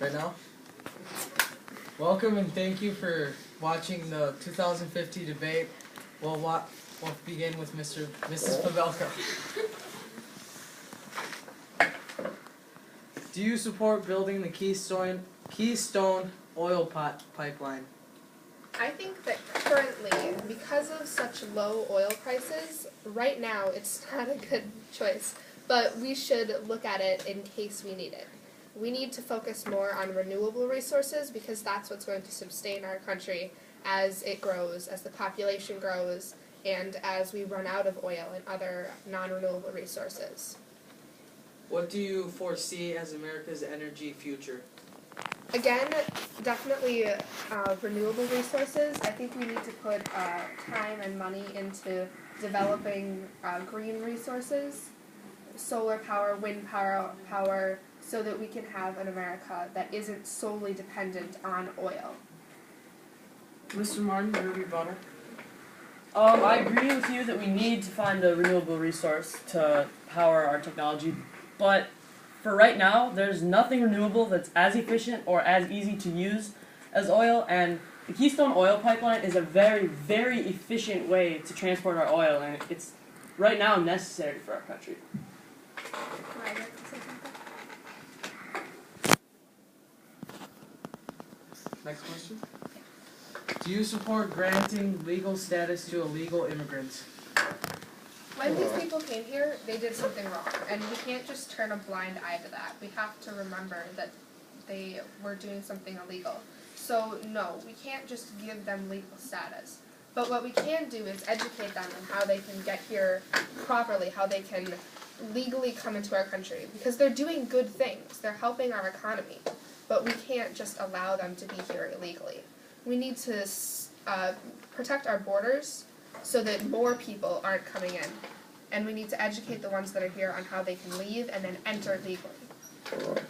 Right now? Welcome and thank you for watching the 2050 debate. We'll begin with Mrs. Pavelka. Do you support building the Keystone oil pipeline? I think that currently, because of such low oil prices, right now it's not a good choice. But we should look at it in case we need it. We need to focus more on renewable resources because that's what's going to sustain our country as it grows, as the population grows, and as we run out of oil and other non-renewable resources. What do you foresee as America's energy future? Again, definitely renewable resources. I think we need to put time and money into developing green resources, solar power, wind power, so that we can have an America that isn't solely dependent on oil. Mr. Martin, your rebuttal. I agree with you that we need to find a renewable resource to power our technology, but for right now, there's nothing renewable that's as efficient or as easy to use as oil, and the Keystone Oil Pipeline is a very, very efficient way to transport our oil, and it's right now necessary for our country. Next question. Do you support granting legal status to illegal immigrants? When these people came here, they did something wrong, and we can't just turn a blind eye to that. We have to remember that they were doing something illegal. So no, we can't just give them legal status. But what we can do is educate them on how they can get here properly, how they can legally come into our country, because they're doing good things. They're helping our economy, but we can't just allow them to be here illegally. We need to protect our borders so that more people aren't coming in. And we need to educate the ones that are here on how they can leave and then enter legally.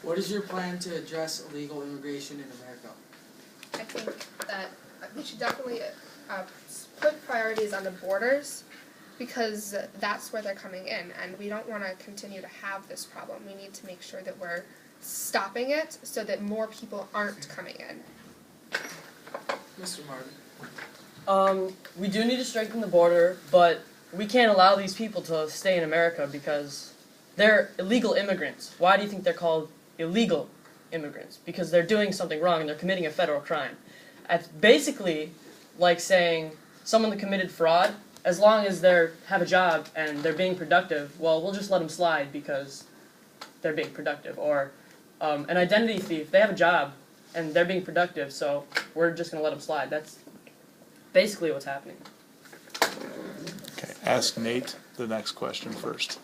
What is your plan to address illegal immigration in America? I think that we should definitely put priorities on the borders because that's where they're coming in, and we don't want to continue to have this problem. We need to make sure that we're stopping it so that more people aren't coming in. Mr. Martin. We do need to strengthen the border, but we can't allow these people to stay in America because they're illegal immigrants. Why do you think they're called illegal immigrants? Because they're doing something wrong and they're committing a federal crime. It's basically like saying someone that committed fraud, as long as they have a job and they're being productive, well, we'll just let them slide because they're being productive. Or an identity thief, they have a job and they're being productive, so we're just going to let them slide. That's basically what's happening. Okay, ask Nate the next question first.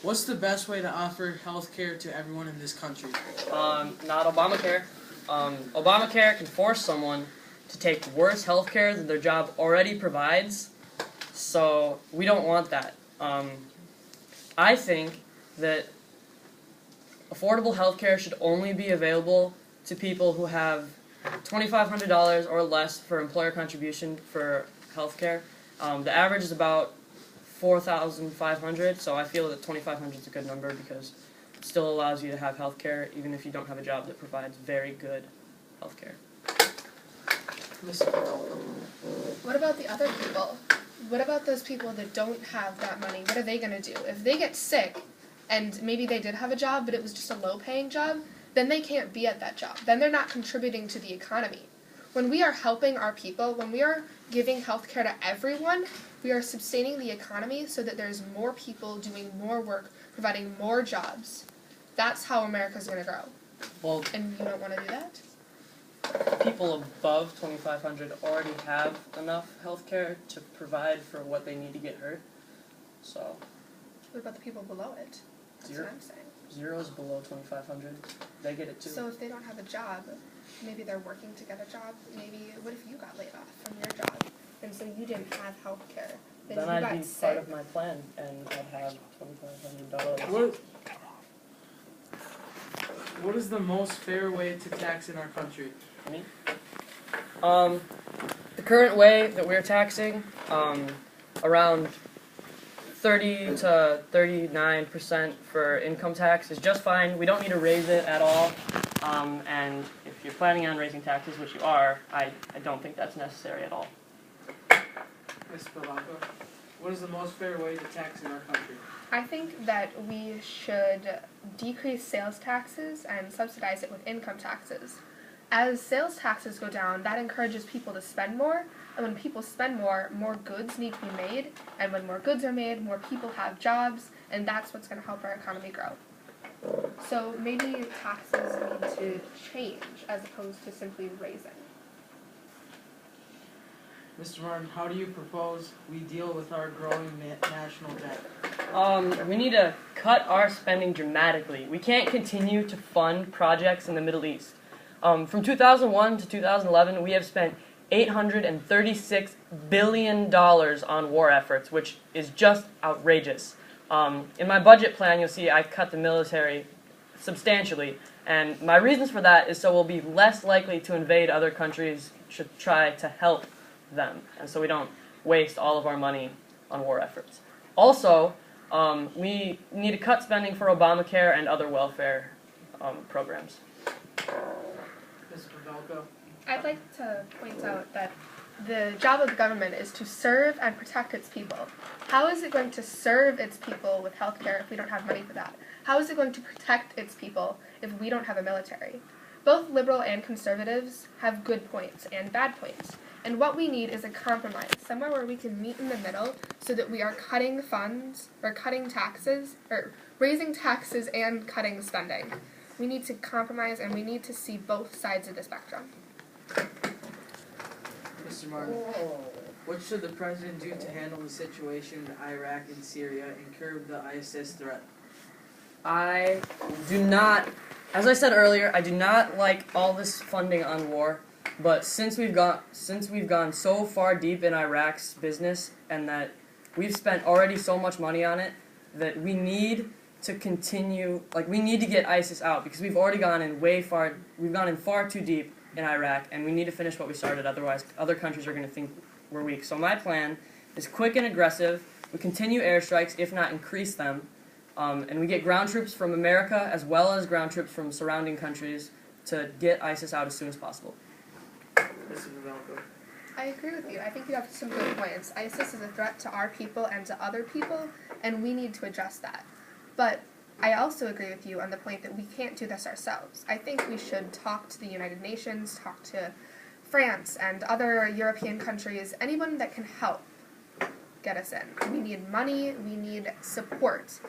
What's the best way to offer health care to everyone in this country? Not Obamacare. Obamacare can force someone to take worse health care than their job already provides, so we don't want that. I think that affordable health care should only be available to people who have $2,500 or less for employer contribution for health care. The average is about $4,500, so I feel that $2,500 is a good number because it still allows you to have health care even if you don't have a job that provides very good health care. What about the other people? What about those people that don't have that money? What are they going to do? If they get sick, and maybe they did have a job, but it was just a low-paying job, then they can't be at that job. Then they're not contributing to the economy. When we are helping our people, when we are giving health care to everyone, we are sustaining the economy so that there's more people doing more work, providing more jobs. That's how America's going to grow. Well, And you don't want to do that? people above $2,500 already have enough health care to provide for what they need to get hurt, so What about the people below it? That's Zero. what I'm saying. 0 is below $2,500. They get it too. So if they don't have a job, maybe they're working to get a job. Maybe, what if you got laid off from your job, and so you didn't have health care? Then you I'd got be sick. part of my plan, and I'd have $2,500. What is the most fair way to tax in our country? Me? The current way that we're taxing, around 30 to 39% for income tax is just fine. We don't need to raise it at all. And if you're planning on raising taxes, which you are, I don't think that's necessary at all. Ms. Pavelka, what is the most fair way to tax in our country? I think that we should decrease sales taxes and subsidize it with income taxes. As sales taxes go down, that encourages people to spend more, and when people spend more goods need to be made, and when more goods are made, more people have jobs, and that's what's going to help our economy grow. So maybe taxes need to change as opposed to simply raising. Mr. Martin, how do you propose we deal with our growing national debt? We need to cut our spending dramatically. We can't continue to fund projects in the Middle East. From 2001 to 2011, we have spent $836 billion on war efforts, which is just outrageous. In my budget plan, you'll see I cut the military substantially, and my reasons for that is so we'll be less likely to invade other countries to try to help them, and so we don't waste all of our money on war efforts. Also, we need to cut spending for Obamacare and other welfare programs. Ms. Pavelka? I'd like to point out that the job of the government is to serve and protect its people. How is it going to serve its people with health care if we don't have money for that? How is it going to protect its people if we don't have a military? Both liberal and conservatives have good points and bad points. And what we need is a compromise, somewhere where we can meet in the middle so that we are cutting funds, or cutting taxes, or raising taxes and cutting spending. We need to compromise, and we need to see both sides of the spectrum. Mr. Martin, what should the president do to handle the situation in Iraq and Syria and curb the ISIS threat? I do not, as I said earlier, I do not like all this funding on war. But since we've gone so far deep in Iraq's business, and that we've spent already so much money on it, that we need to continue, we need to get ISIS out, because we've already gone in far too deep in Iraq, and we need to finish what we started, otherwise other countries are going to think we're weak. So my plan is quick and aggressive. We continue airstrikes, if not increase them, and we get ground troops from America as well as ground troops from surrounding countries to get ISIS out as soon as possible. Mr. Pavelka? I agree with you. I think you have some good points. ISIS is a threat to our people and to other people, and we need to address that. But I also agree with you on the point that we can't do this ourselves. I think we should talk to the United Nations, talk to France and other European countries, anyone that can help get us in. We need money, we need support.